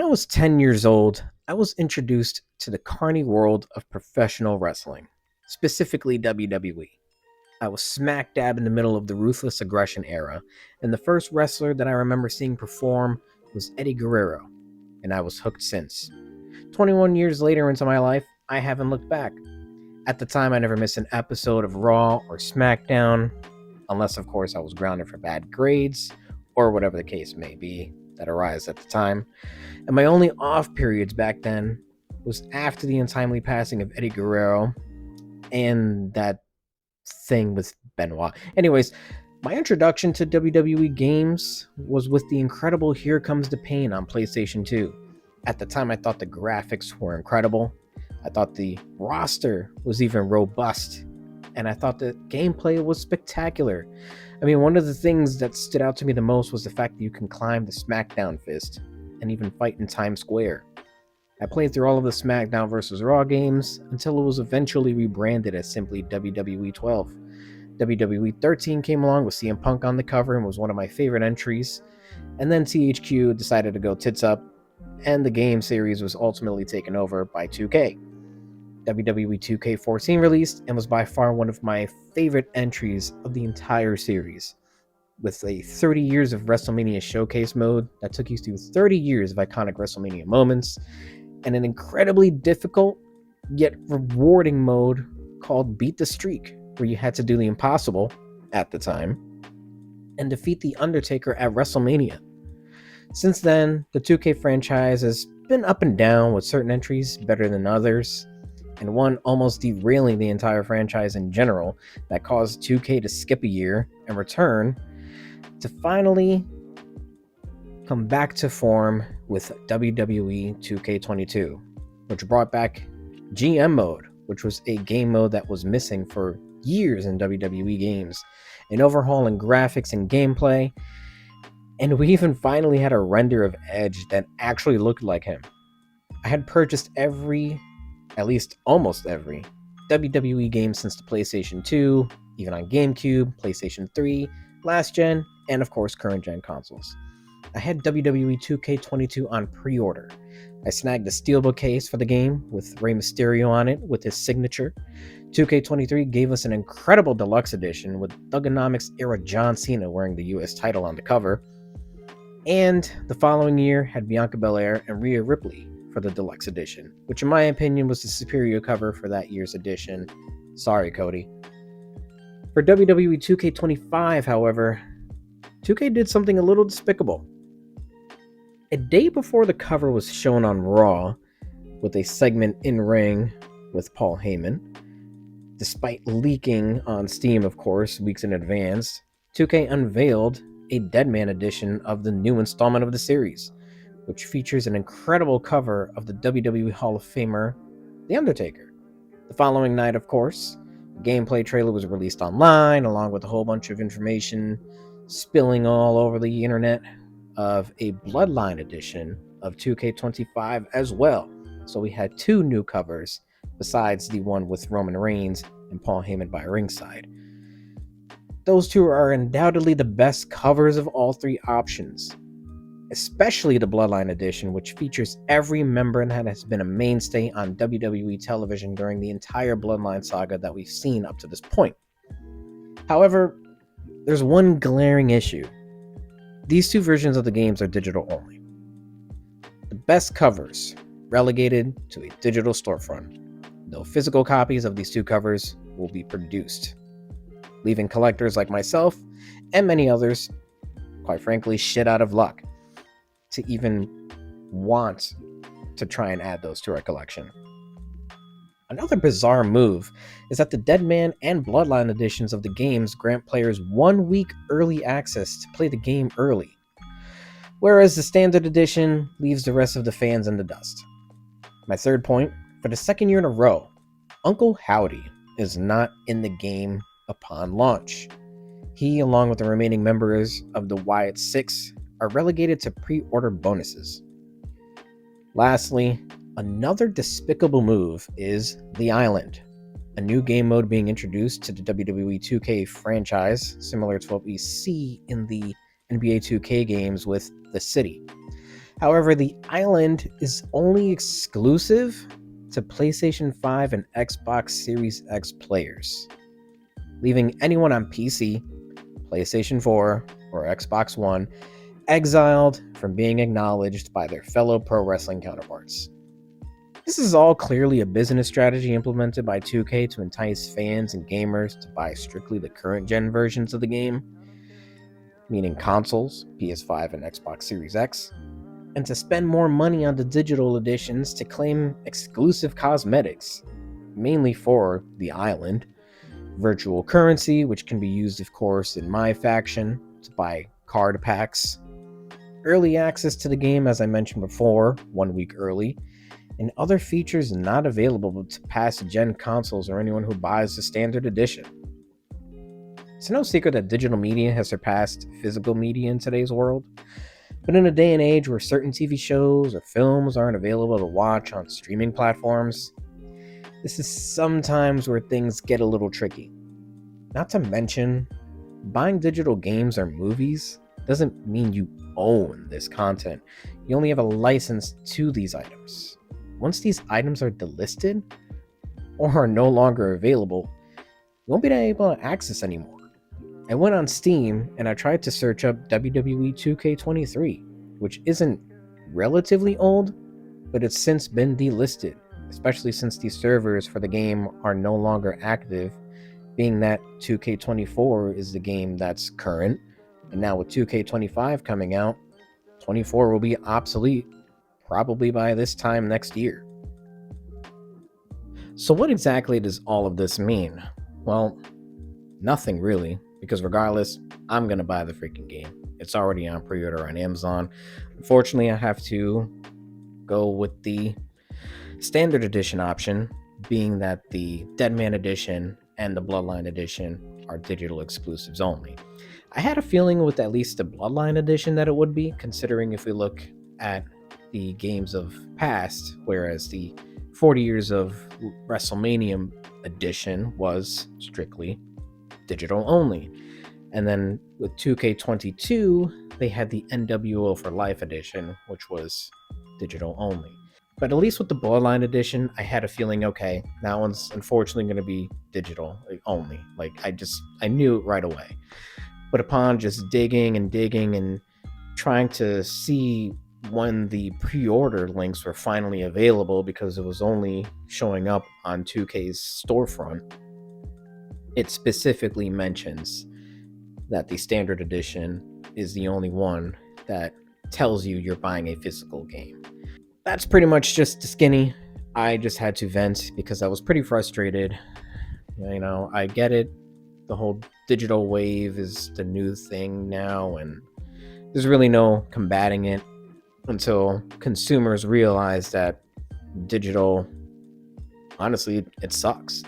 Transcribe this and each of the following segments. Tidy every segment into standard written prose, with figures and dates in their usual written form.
I was 10 years old, I was introduced to the carny world of professional wrestling, specifically WWE. I was smack dab in the middle of the ruthless aggression era, and the first wrestler that I remember seeing perform was Eddie Guerrero, and I was hooked since. 21 years later into my life, I haven't looked back. At the time, I never missed an episode of Raw or SmackDown, unless, of course, I was grounded for bad grades, or whatever the case may be that arise at the time. And my only off periods back then was after the untimely passing of Eddie Guerrero and that thing with Benoit. Anyways, my introduction to WWE games was with the incredible Here Comes the Pain on PlayStation 2. At the time, I thought the graphics were incredible. I thought the roster was even robust. And I thought the gameplay was spectacular. I mean, one of the things that stood out to me the most was the fact that you can climb the SmackDown fist and even fight in Times Square. I played through all of the SmackDown vs. Raw games until it was eventually rebranded as simply WWE 12. WWE 13 came along with CM Punk on the cover and was one of my favorite entries, and then THQ decided to go tits up, and the game series was ultimately taken over by 2K. WWE 2K14 released and was by far one of my favorite entries of the entire series, with a 30 years of WrestleMania showcase mode that took you through 30 years of iconic WrestleMania moments, and an incredibly difficult yet rewarding mode called Beat the Streak, where you had to do the impossible, at the time, and defeat The Undertaker at WrestleMania. Since then, the 2K franchise has been up and down, with certain entries better than others, and one almost derailing the entire franchise in general that caused 2K to skip a year and return to finally come back to form with WWE 2K22, which brought back GM mode, which was a game mode that was missing for years in WWE games, an overhaul in graphics and gameplay, and we even finally had a render of Edge that actually looked like him. I had purchased at least almost every WWE game since the PlayStation 2, even on GameCube, PlayStation 3, last gen, and of course current gen consoles. I had WWE 2K22 on pre-order. I snagged a steelbook case for the game with Rey Mysterio on it with his signature. 2K23 gave us an incredible deluxe edition with Thuganomics era John Cena wearing the US title on the cover. And the following year had Bianca Belair and Rhea Ripley for the deluxe edition, which in my opinion was the superior cover for that year's edition. Sorry, Cody. For WWE 2K25, however, 2K did something a little despicable. A day before the cover was shown on Raw, with a segment in ring with Paul Heyman, despite leaking on Steam, of course, weeks in advance, 2K unveiled a Deadman edition of the new installment of the series, which features an incredible cover of the WWE Hall of Famer, The Undertaker. The following night, of course, the gameplay trailer was released online, along with a whole bunch of information spilling all over the internet of a Bloodline edition of 2K25 as well. So we had two new covers, besides the one with Roman Reigns and Paul Heyman by ringside. Those two are undoubtedly the best covers of all three options, especially the Bloodline edition, which features every member that has been a mainstay on WWE television during the entire Bloodline saga that we've seen up to this point. However, there's one glaring issue. These two versions of the games are digital only. The best covers relegated to a digital storefront. No physical copies of these two covers will be produced, leaving collectors like myself and many others, quite frankly, shit out of luck to even want to try and add those to our collection. Another bizarre move is that the Deadman and Bloodline editions of the games grant players 1 week early access to play the game early, whereas the standard edition leaves the rest of the fans in the dust. My third point, for the second year in a row, Uncle Howdy is not in the game upon launch. He, along with the remaining members of the Wyatt Six, are relegated to pre-order bonuses. Lastly, another despicable move is The Island, a new game mode being introduced to the WWE 2K franchise, similar to what we see in the NBA 2K games with The City. However, the island is only exclusive to PlayStation 5 and Xbox Series X players, leaving anyone on PC, PlayStation 4, or Xbox One exiled from being acknowledged by their fellow pro wrestling counterparts. This is all clearly a business strategy implemented by 2K to entice fans and gamers to buy strictly the current gen versions of the game, meaning consoles, PS5 and Xbox Series X, and to spend more money on the digital editions to claim exclusive cosmetics, mainly for the island, virtual currency, which can be used, of course, in my faction to buy card packs, early access to the game, as I mentioned before, 1 week early, and other features not available to past gen consoles or anyone who buys the standard edition. It's no secret that digital media has surpassed physical media in today's world, but in a day and age where certain TV shows or films aren't available to watch on streaming platforms, this is sometimes where things get a little tricky. Not to mention, buying digital games or movies doesn't mean you own this content. You only have a license to these items. Once these items are delisted or are no longer available, you won't be able to access anymore. I went on Steam and I tried to search up WWE 2K25, which isn't relatively old, but it's since been delisted, especially since these servers for the game are no longer active, being that 2K24 is the game that's current, and now with 2K25 coming out, 24 will be obsolete probably by this time next year. So what exactly does all of this mean? Well, nothing really, because regardless, I'm gonna buy the freaking game. It's already on pre-order on Amazon. Unfortunately, I have to go with the standard edition option, being that the Deadman edition and the Bloodline edition are digital exclusives only. I had a feeling with at least the Bloodline edition that it would be, considering if we look at the games of past, whereas the 40 years of WrestleMania edition was strictly digital only. And then with 2K22, they had the NWO for Life edition, which was digital only. But at least with the Bloodline edition, I had a feeling, okay, that one's unfortunately going to be digital only. Like, I knew it right away. But upon just digging and trying to see when the pre-order links were finally available, because it was only showing up on 2K's storefront, it specifically mentions that the standard edition is the only one that tells you you're buying a physical game. That's pretty much just the skinny. I just had to vent because I was pretty frustrated. You know, I get it. The whole digital wave is the new thing now, and there's really no combating it until consumers realize that digital, honestly, it sucks.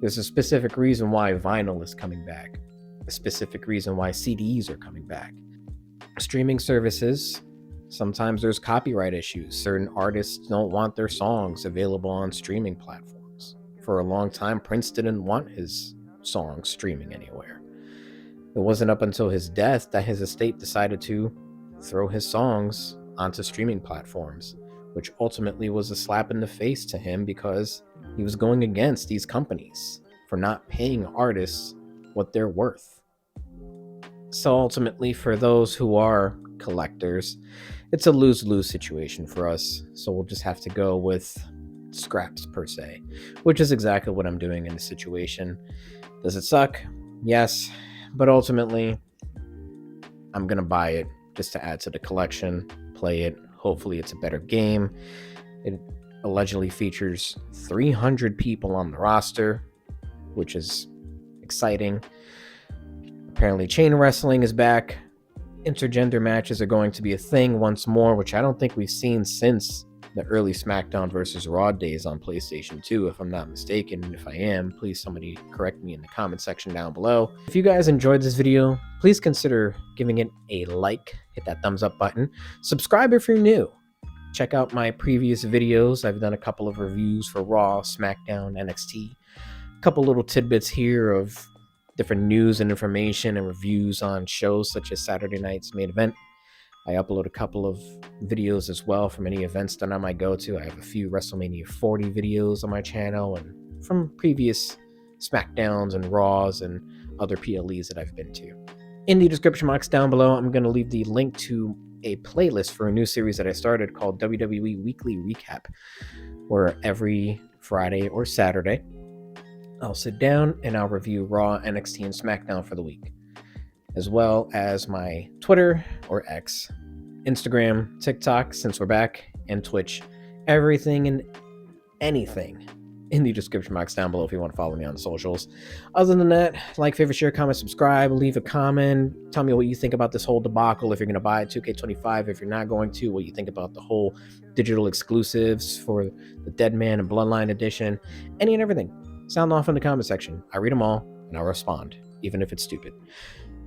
There's a specific reason why vinyl is coming back, a specific reason why CDs are coming back. Streaming services, sometimes there's copyright issues. Certain artists don't want their songs available on streaming platforms. For a long time, Prince didn't want his songs streaming anywhere. It wasn't up until his death that his estate decided to throw his songs onto streaming platforms, which ultimately was a slap in the face to him because he was going against these companies for not paying artists what they're worth. So ultimately, for those who are collectors, it's a lose-lose situation for us. So we'll just have to go with scraps per se, which is exactly what I'm doing in this situation. Does it suck? Yes, but ultimately, I'm gonna buy it just to add to the collection, play it. Hopefully it's a better game. It allegedly features 300 people on the roster, which is exciting. Apparently chain wrestling is back. Intergender matches are going to be a thing once more, which I don't think we've seen since the early SmackDown versus Raw days on PlayStation 2, if I'm not mistaken. And if I am, please somebody correct me in the comment section down below. If you guys enjoyed this video, please consider giving it a like, hit that thumbs up button, subscribe if you're new. Check out my previous videos. I've done a couple of reviews for Raw, SmackDown, NXT. A couple little tidbits here of different news and information and reviews on shows such as Saturday night's main event. I upload a couple of videos as well from any events that I might go to. I have a few WrestleMania 40 videos on my channel and from previous SmackDowns and Raws and other PLEs that I've been to. In the description box down below, I'm going to leave the link to a playlist for a new series that I started called WWE Weekly Recap, where every Friday or Saturday, I'll sit down and I'll review Raw, NXT, and SmackDown for the week, as well as my Twitter or X, Instagram, TikTok, since we're back, and Twitch. Everything and anything in the description box down below if you want to follow me on the socials. Other than that, like, favorite, share, comment, subscribe, leave a comment. Tell me what you think about this whole debacle. If you're going to buy 2K25, if you're not going to, what you think about the whole digital exclusives for the Deadman and Bloodline edition, any and everything. Sound off in the comment section. I read them all and I'll respond, even if it's stupid.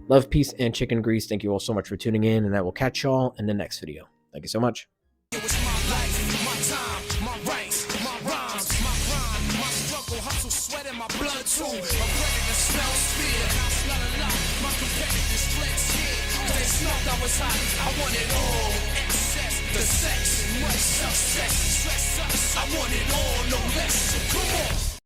Love, peace, and chicken grease. Thank you all so much for tuning in, and I will catch y'all in the next video. Thank you so much. It was my life, my time, my rights, my rhymes, my grind, my struggle, hustle, sweat in my blood too. I'm ready to smell fear, and I smell a lot. My competitors flex here. They smelled I was hot. I want it all. Excess, the sex, and much success. Stress us. I want it all, no less. So come on.